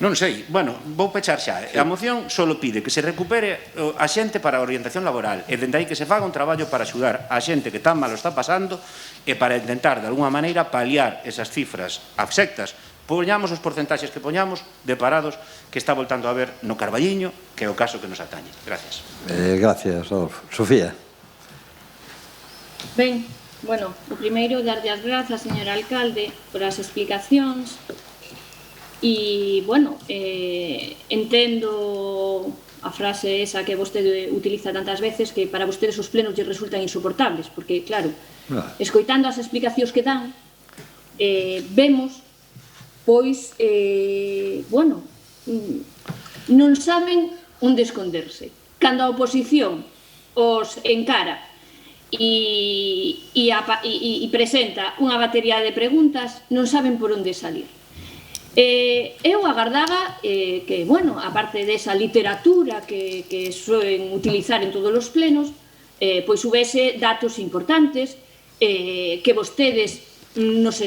non sei, bueno, vou pechar xa. A moción só pide que se recupere a xente para a orientación laboral e dende aí que se faga un traballo para axudar a xente que tan mal o está pasando e para intentar, de alguna maneira, paliar esas cifras abxectas. Poñamos os porcentaxes que poñamos de parados que está voltando a ver no Carballiño, que é o caso que nos atañe. Gracias. Gracias, Adolfo. Sofía. Ben, bueno, o primeiro, darlle as grazas, señor alcalde, por as explicacións. E, bueno, entendo a frase esa que vostede utiliza tantas veces, que para vostedes os plenos lle resultan insoportables, porque, claro, escoitando as explicacións que dan, vemos, pois, bueno, non saben onde esconderse. Cando a oposición os encara e presenta unha batería de preguntas, non saben por onde salir. Eu agardaba que, bueno, aparte desa literatura que soen utilizar en todos os plenos, pois houvese datos importantes, que vostedes nos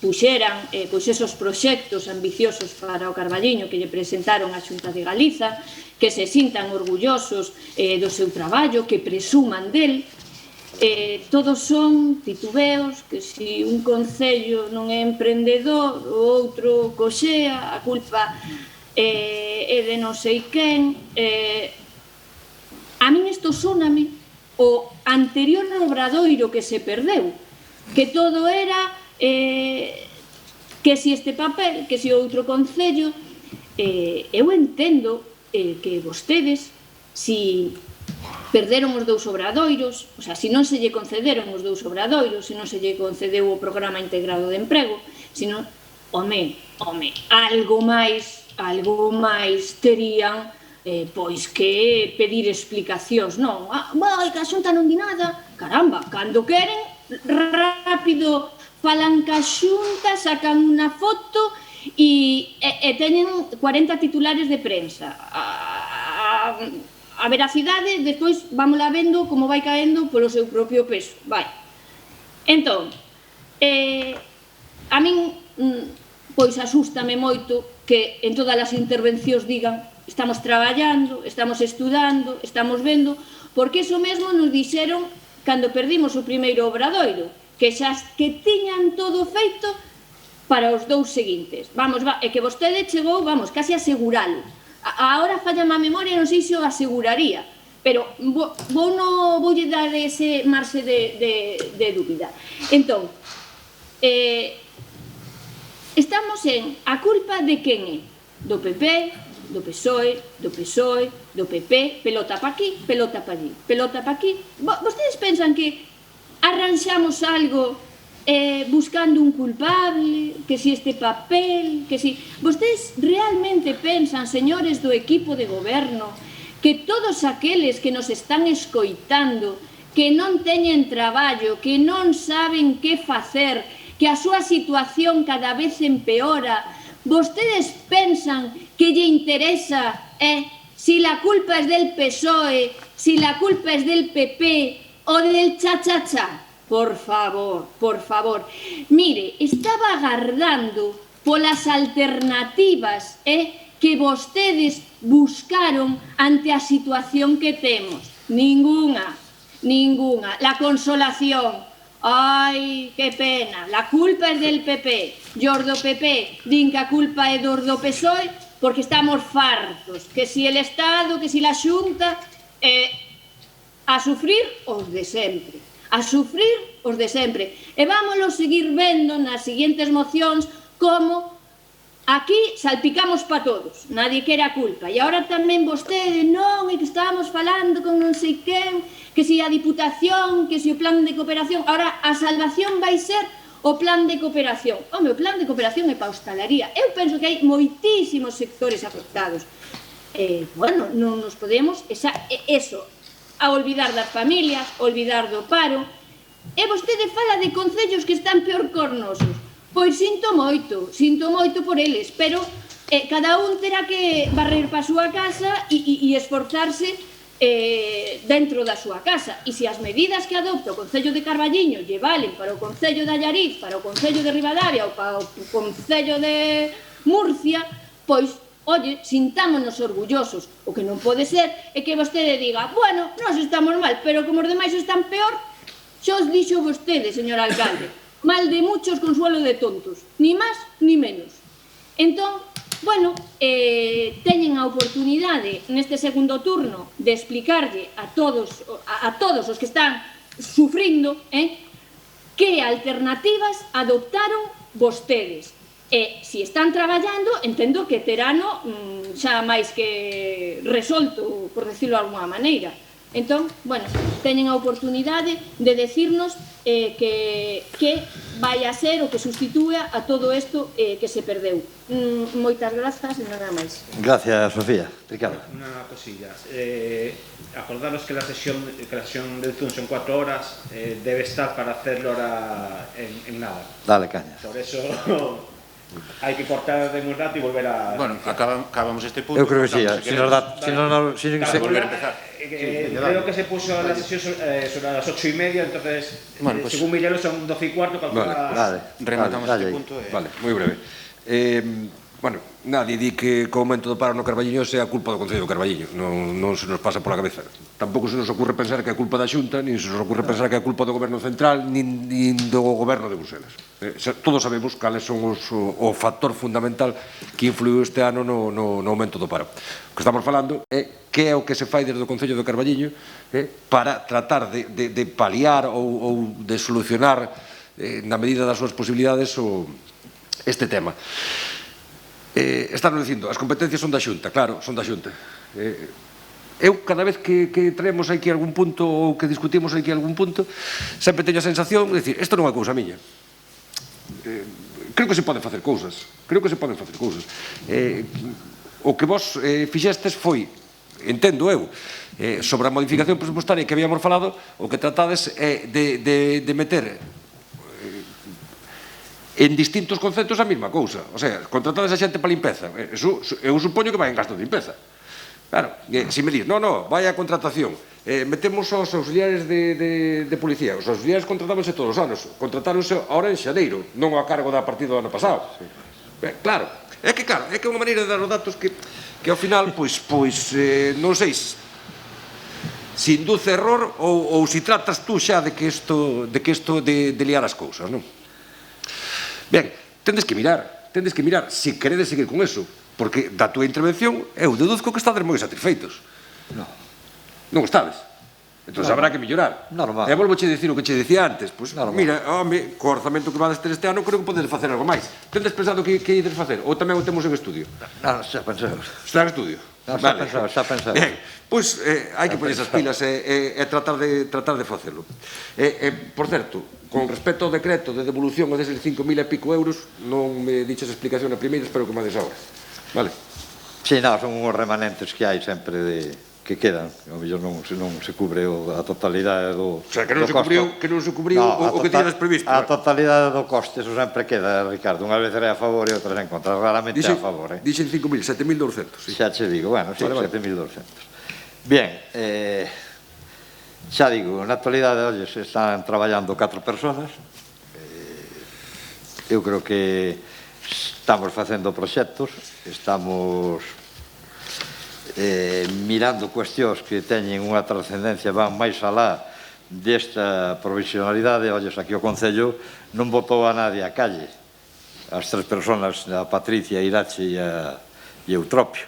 puxeran pois esos proxectos ambiciosos para o Carballiño que lle presentaron a Xunta de Galiza, que se sintan orgullosos do seu traballo, que presuman del. Todos son titubeos, que si un concello non é emprendedor, o outro coxea, a culpa é de non sei quen. A min isto sóname o anterior obradoiro que se perdeu, que todo era que si este papel, que si outro concello. Eu entendo que vostedes, si perderon os 2 obradoiros, o sea, se non se lle concederon os 2 obradoiros, se non se lle concedeu o programa integrado de emprego, se non, home, algo máis terían pois que pedir explicacións, non? Vai, que a Xunta non di nada. Caramba, cando queren, rápido falan ca Xunta, sacan unha foto e teñen 40 titulares de prensa. A veracidade, despois vámola vendo como vai caendo polo seu propio peso. Vai. Entón, a min, pois asústame moito que en todas as intervencións digan estamos traballando, estamos estudando, estamos vendo, porque iso mesmo nos dixeron cando perdimos o primeiro obradoiro, que xa que tiñan todo feito para os 2 seguintes. Vamos, é que vostede chegou, vamos, casi a aseguralo. Ahora falla má memoria, non sei se o aseguraría, pero voulle dar ese marxe de dúbida. Entón, estamos en a culpa de quen é? Do PP, do PSOE, do PP, pelota pa aquí, pelota pa allí, pelota pa aquí. Vostedes pensan que arranxamos algo buscando un culpable, que si este papel, que si... Vostedes realmente pensan, señores do equipo de goberno, que todos aqueles que nos están escoitando que non teñen traballo, que non saben que facer, que a súa situación cada vez empeora, vostedes pensan que lle interesa si la culpa es del PSOE, si la culpa es del PP o del cha-cha-cha? Por favor, por favor. Mire, estaba agardando polas alternativas que vostedes buscaron ante a situación que temos. Ninguna. La consolación. Ai, que pena, la culpa é del PP. E os do PP din que a culpa é dos do PSOE porque estamos fartos. Que si el Estado, que si la Xunta... a sufrir os de sempre. A sufrir os de sempre. E vámoslo seguir vendo nas seguintes mocións como aquí salpicamos pa todos, nadie quere a culpa. E agora tamén vostede, non, é que estábamos falando con non sei quen, que si a Diputación, que si o plan de cooperación. Ahora a salvación vai ser o plan de cooperación. Home, o plan de cooperación é pa hostalaría. Eu penso que hai moitísimos sectores afectados. Bueno, non nos podemos, eso, a olvidar das familias, olvidar do paro. E vostede fala de concellos que están peor cor nosos. Pois sinto moito por eles, pero cada un terá que barrer para a súa casa e esforzarse dentro da súa casa. E se as medidas que adopta o Concello de Carballiño lle valen para o Concello de Allariz, para o Concello de Ribadavia ou para o Concello de Murcia, pois, oye, sintámonos orgullosos. O que non pode ser é que vostede diga, bueno, nós estamos mal, pero como os demais están peor, xa os dixo vostede, señor alcalde, mal de muchos, consuelo de tontos, ni máis ni menos. Entón, bueno, teñen a oportunidade neste segundo turno de explicarlle a todos os que están sufrindo que alternativas adoptaron vostedes. E se están traballando, entendo que terano xa máis que resolto, por decirlo de alguma maneira. Entón, bueno, teñen a oportunidade de decirnos que vai a ser o que sustitúa a todo isto que se perdeu. Moitas grazas e nada máis. Gracias, Sofía. Ricardo. Una cosilla. Acordaros que la sesión de Zoom son 4 horas, debe estar para hacerlo ahora en nada. Dale caña. Por eso hai que cortar de un rato e volver a... Bueno, acabamos este punto. Eu creo que sí, volver a empezar. Creo que se puso la sesión sobre las 8:30, entonces, bueno, pues, según Miguel, son 12:15, calcula... Rematamos este punto. Vale, moi breve. Bueno, nadie di que o aumento do paro no Carballiño sea culpa do Concello do Carballiño, non se nos pasa pola cabeza. Tampouco se nos ocurre pensar que é culpa da Xunta, nin se nos ocurre pensar que é culpa do Goberno Central, nin do Goberno de Bruselas. Todos sabemos cales son o factor fundamental que influiu este ano no aumento do paro. O que estamos falando é que é o que se fai desde o Concello do Carballiño para tratar de paliar ou de solucionar na medida das súas posibilidades este tema. Están dicindo, as competencias son da Xunta, claro, son da Xunta. Eu, cada vez que traemos aquí algún punto ou que discutimos aquí algún punto, sempre teño a sensación de dicir, isto non é cousa miña. Creo que se poden facer cousas. O que vos fixestes foi, entendo eu, sobre a modificación presupuestaria que habíamos falado, o que tratades é de meter en distintos conceptos a mesma cousa. O sea, contratades a xente para limpeza. Eu supoño que vai en gasto de limpeza. Claro, se me dis, no, vai a contratación. Metemos os auxiliares de policía. Os auxiliares contratábanse todos os anos. Contratáronse ahora en xaneiro, non a cargo da partida do ano pasado. Claro, é que é unha maneira de dar os datos que ao final, pois, non sei se induce error ou se tratas tú xa de que isto de liar as cousas, non? Ben, tendes que mirar se queredes seguir con eso, porque da túa intervención eu deduzco que estades moi satisfeitos. Non estades. Entón habrá que mellorar. Normal. E volvoche dicir o que che dicía antes. Pois, mira, home, co orzamento que vades ter este ano, creo que podedes facer algo máis. Tendes pensado que ides facer? Ou tamén o temos en estudio? Non, xa pensamos. Está en estudio? Xa pensamos. Ben, pois hai que poner esas pilas e tratar de facelo. Por certo, con respecto ao decreto de devolución a deses 5.000 e pico euros, non me diches explicación na primeira, espero que me des agora. Vale? Sí, non, son uns remanentes que hai sempre que quedan. Ao mellor non se cubre a totalidade do O sea, que non se cubriu o que tiñas previsto. A totalidade do coste, eso sempre queda, Ricardo. Unha vez era a favor e outras en contra. Raramente é a favor. Dixen 5.000, 7.200. Xa che digo, bueno, sí, 7.200. Bien, xa digo, na actualidade, olles, están traballando 4 personas. Eu creo que estamos facendo proxectos, estamos mirando cuestións que teñen unha trascendencia, van máis alá desta provisionalidade. Olles, aquí o Concello non botou a nadie a calle, as 3 personas, a Patricia, a Irache e Eutropio.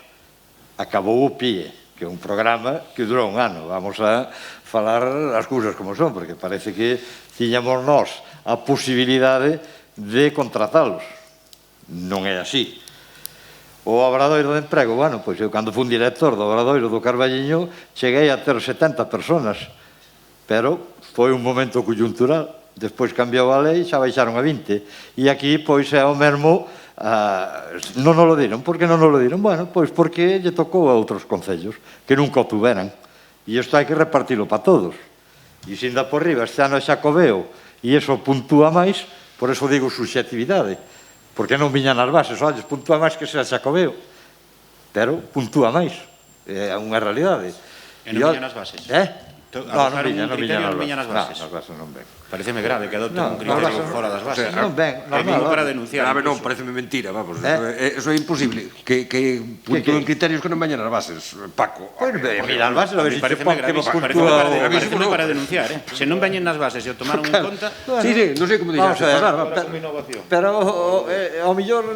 Acabou o PIE, que é un programa que durou un ano. Vamos a falar as cousas como son, porque parece que tiñamos nós a posibilidade de contratalos. Non é así. O Obradoiro de Emprego, bueno, pois eu cando fui director do Obradoiro do Carballiño cheguei a ter 70 personas, pero foi un momento coyuntural. Despois cambiou a lei, xa baixaron a 20. E aquí, pois, é o mesmo, non nos lo diron. Por que non nos lo diron? Bueno, pois porque lle tocou a outros concellos que nunca o tuveran. E isto hai que repartilo para todos. E se ainda por riba este ano é Xacobeo e iso puntúa máis, por eso digo subxetividade. Porque non viñan nas bases, olles, puntúa máis que sea Xacobeo, pero puntúa máis, é unha realidade. E non viñan nas bases? Non viñan nas bases. Nas bases non ven. Pareceme grave que adopten un criterio fora das bases. Non ven, É mismo para denunciar. Grave non, pareceme mentira, vamos. Eso é imposible. Que puntúen criterios que non veñan as bases, Paco. Pois mira, as bases, a ver se che pon que vos puntúa... puntúa... para denunciar, Se non veñen nas bases e o tomaron en conta... Sí, non sei como dixas, pero ao millor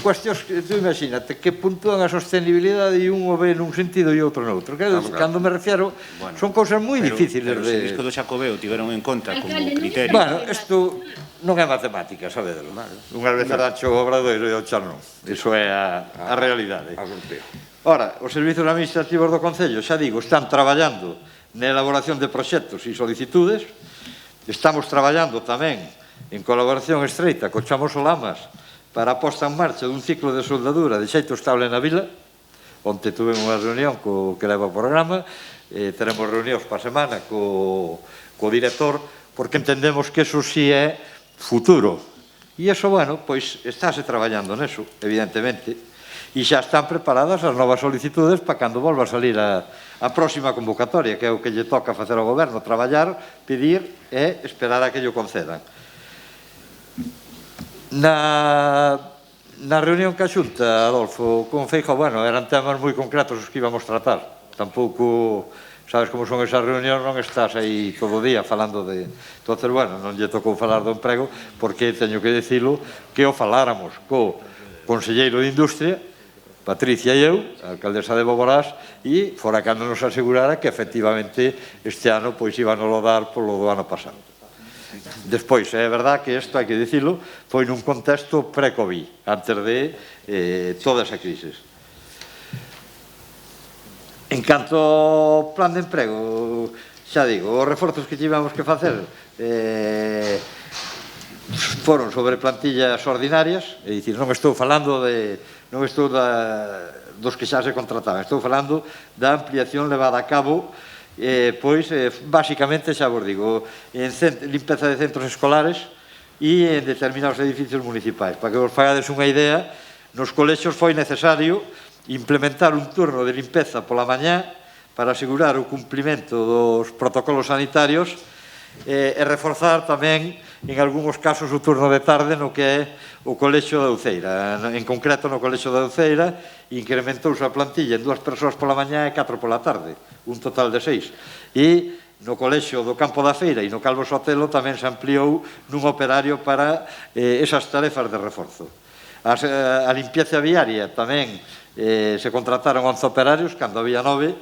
cuestións que tú imagínate que puntúan a sostenibilidade e un o ve nun sentido e outro noutro. Cando me refiero, son cousas moi difíciles de... Pero se disco do Xacobeo tiveron en conta como criterio... Bueno, isto non é matemática, sabedelo. Unhas veces dancho o Obradoiro e o char non. Iso é a realidade. Ora, os servizos administrativos do Concello, xa digo, están traballando na elaboración de proxectos e solicitudes. Estamos traballando tamén en colaboración estreita co Chamos Olamas para a posta en marcha dun ciclo de soldadura de xeito estable na vila, onde tuve unha reunión co que leva o programa. Teremos reunións para a semana co director, porque entendemos que eso sí é futuro. E iso, bueno, pois estáse traballando neso, evidentemente, e xa están preparadas as novas solicitudes para cando volva a salir a próxima convocatoria, que é o que lle toca facer ao goberno, traballar, pedir e esperar a que lle concedan. Na reunión que a Xunta, Adolfo, con Feijóo, bueno, eran temas moi concretos os que íbamos tratar. Tampouco... Sabes como son esas reunións, non estás aí todo o día falando de... Entonces, bueno, non lle tocou falar do emprego, porque teño que dicilo que o faláramos co conselleiro de Industria, Patricia e eu, a alcaldesa de Boborás, e fora cando nos asegurara que efectivamente este ano pois íbanoslo dar polo do ano pasado. Despois, é verdad que isto, hai que dicilo, foi nun contexto pre-Covid, antes de toda esa crise. En canto ao plan de emprego, xa digo, os reforzos que tivemos que facer foron sobre plantillas ordinarias, é dicir, non estou falando dos que xa se contrataban, estou falando da ampliación levada a cabo, pois, basicamente, xa vos digo, en limpeza de centros escolares e en determinados edificios municipais. Para que vos fagades unha idea, nos colexios foi necesario implementar un turno de limpeza pola mañá para asegurar o cumprimento dos protocolos sanitarios e reforzar tamén, en algúns casos, o turno de tarde no que é o Colexio da Uceira. En concreto, no Colexio da Uceira, incrementouse a plantilla en 2 persoas pola mañá e 4 pola tarde, un total de 6. E no Colexio do Campo da Feira e no Calvo Sotelo tamén se ampliou nun operario para esas tarefas de reforzo. A limpieza viaria tamén se contrataron 11 operarios, cando había 9.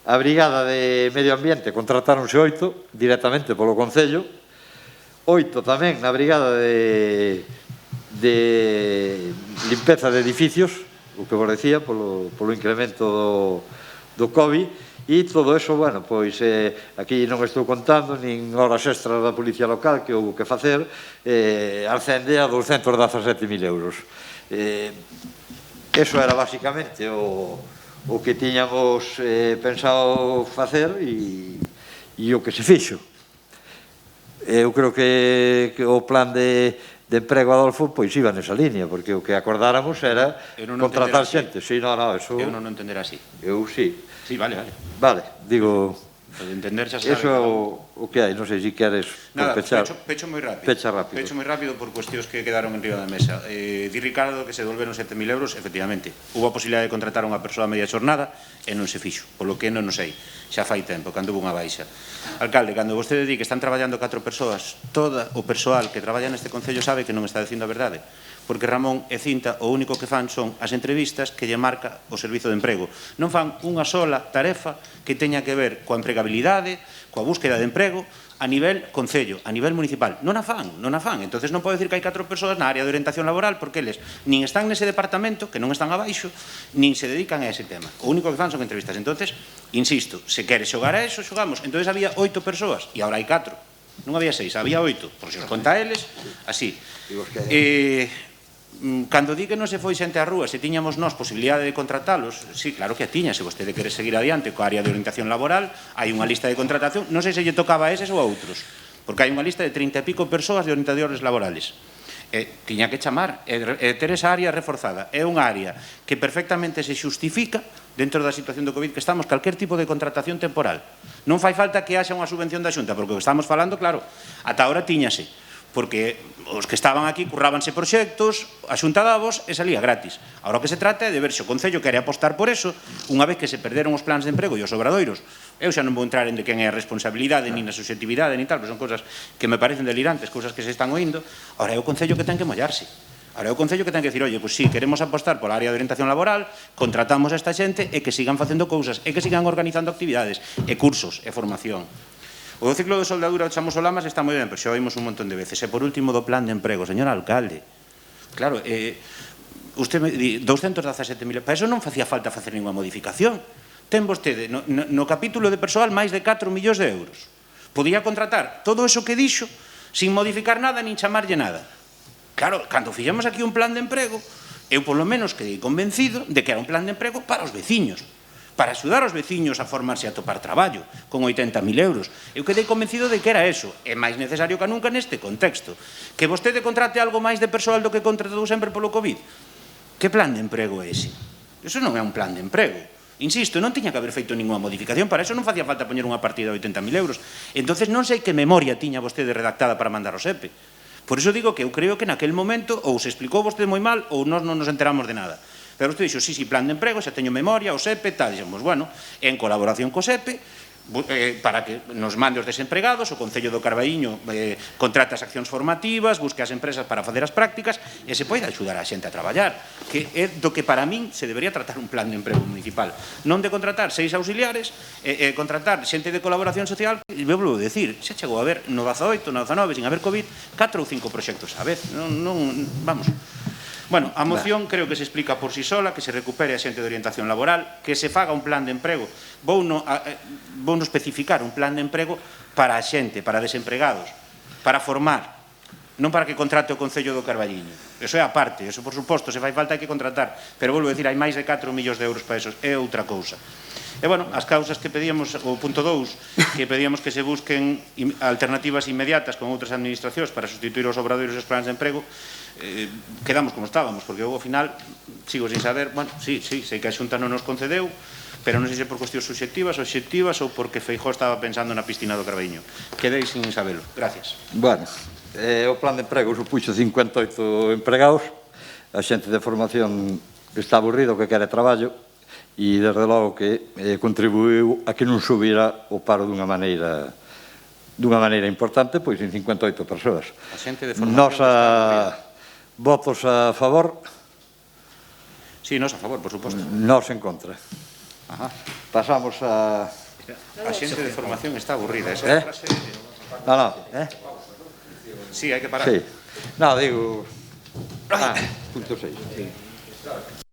A Brigada de Medio Ambiente contrataronse 8 directamente polo Concello, 8 tamén na Brigada de limpeza de edificios, o que vos decía, polo incremento do COVID. E todo eso, bueno, pois aquí non estou contando nin horas extras da Policía Local que houve que facer, ascende a 217.000 euros. Eso era basicamente o o que tiñamos pensado facer e o que se fixo. Eu creo que o plan de emprego, Adolfo, pois iba nesa línea, porque o que acordáramos era contratar xente. Sí, non, eso... Eu non entender así. Eu sí. Sí, vale. Vale, digo... O de entender xa sabe. Eso é o que hai, non sei se queres Nada, pechar. pecho moi rápido. Pecha rápido. Pecho moi rápido por cuestións que quedaron en riba da mesa. Di Ricardo que se devolveron 7.000 euros, efectivamente. Hubo a posibilidade de contratar a unha persoa a media xornada e non se fixo, polo que non sei. Xa fai tempo, cando hubo unha baixa. Alcalde, cando vostede di que están traballando 4 persoas, todo o persoal que traballa neste concello sabe que non está dicindo a verdade. Porque Ramón e Cinta o único que fan son as entrevistas que lle marca o Servizo de Emprego. Non fan unha sola tarefa que teña que ver coa empregabilidade, coa búsqueda de emprego a nivel concello, a nivel municipal. Non a fan. Entonces non pode dicir que hai 4 persoas na área de orientación laboral porque eles nin están nese departamento, que non están abaixo, nin se dedican a ese tema. O único que fan son entrevistas. Entonces, insisto, se quere xogar a eso, xogamos. Entonces había 8 persoas e agora hai 4. Non había 6, había 8. Por se os conta eles, así. Cando di que non se foi xente á rúa, se tiñamos nós posibilidade de contratalos, sí, claro que a tiña, se vostede quere seguir adiante coa área de orientación laboral, hai unha lista de contratación, non sei se lle tocaba a eses ou a outros, porque hai unha lista de 30 e pico persoas de orientadores laborales. Tiña que chamar, ter esa área reforzada. É unha área que perfectamente se xustifica dentro da situación do COVID que estamos, calquer tipo de contratación temporal. Non fai falta que haxa unha subvención da Xunta, porque o que estamos falando, claro, ata ahora tiñase, porque os que estaban aquí currábanse proxectos, a Xunta davos e salía gratis. Agora o que se trata é de ver se o Concello quere apostar por eso, unha vez que se perderon os plans de emprego e os obradoiros. Eu xa non vou entrar en de quen é a responsabilidade, nin a subxectividade, nin tal, pero son cosas que me parecen delirantes, cousas que se están oindo. Agora é o Concello que ten que mollarse. Ahora é o Concello que ten que dicir, oye, pois sí, queremos apostar pola área de orientación laboral, contratamos a esta xente e que sigan facendo cousas, e que sigan organizando actividades, e cursos, e formación. O do ciclo de soldadura do Chamos Olamas está moi ben, pero xa oímos un montón de veces. E por último, do plan de emprego, señor alcalde. Claro, usted me di 217.000... Para eso non facía falta facer ninguna modificación. Ten vostede no capítulo de persoal máis de 4 millóns de euros. Podía contratar todo eso que dixo sin modificar nada nin chamarlle nada. Claro, cando fixemos aquí un plan de emprego, eu polo menos quedei convencido de que era un plan de emprego para os veciños, para axudar os veciños a formarse e a topar traballo, con 80.000 euros. Eu quedei convencido de que era eso. É máis necesario que nunca neste contexto. Que vostede contrate algo máis de persoal do que contratou sempre polo COVID. Que plan de emprego é ese? Eso non é un plan de emprego. Insisto, non tiña que haber feito ninguna modificación, para eso non facía falta poñer unha partida de 80.000 euros. Entonces non sei que memoria tiña vostede redactada para mandar ao SEPE. Por iso digo que eu creo que naquel momento ou se explicou vostede moi mal ou nós non nos enteramos de nada. Pero usted dixo, sí, plan de emprego, xa teño memoria, o SEPE, tal, dixemos, bueno, en colaboración co SEPE, para que nos mande os desempregados, o Concello do Carballiño contrata as accións formativas, busque as empresas para facer as prácticas, e se pode axudar a xente a traballar, que é do que para min se debería tratar un plan de emprego municipal. Non de contratar 6 auxiliares, contratar xente de colaboración social, e vou decir, xa chegou a ver no 18, no 19, sin haber COVID, 4 ou 5 proxectos a vez, vamos... Bueno, a moción creo que se explica por si sola, que se recupere a xente de orientación laboral, que se faga un plan de emprego. Vouno especificar un plan de emprego para a xente, para desempregados, para formar, non para que contrate o Concello do Carballiño. Eso é a parte, eso por suposto, se fai falta hai que contratar, pero volvo a decir, hai máis de 4 millóns de euros para eso, é outra cousa. E, bueno, as causas que pedíamos, o punto 2, que pedíamos que se busquen alternativas inmediatas con outras administracións para sustituir os obradoiros e os planes de emprego, quedamos como estábamos, porque eu, ao final, sigo sin saber, bueno, sí, sei que a Xunta non nos concedeu, pero non sei se por cuestións subxectivas, obxectivas ou porque Feijóo estaba pensando na piscina do Carballiño. Quedei sin sabelo. Gracias. Bueno, o plan de emprego supuxo 58 empregados, a xente de formación está aburrido que quere traballo, e desde logo que contribuiu a que non subira o paro dunha maneira importante, pois en 58 persoas. A xente de formación votos a favor? Sí, nos a favor, por suposto. Nos en contra. Pasamos a... A xente de formación está aburrida, esa frase... Non, Sí, hai que parar. Sí. Non, digo... punto 6.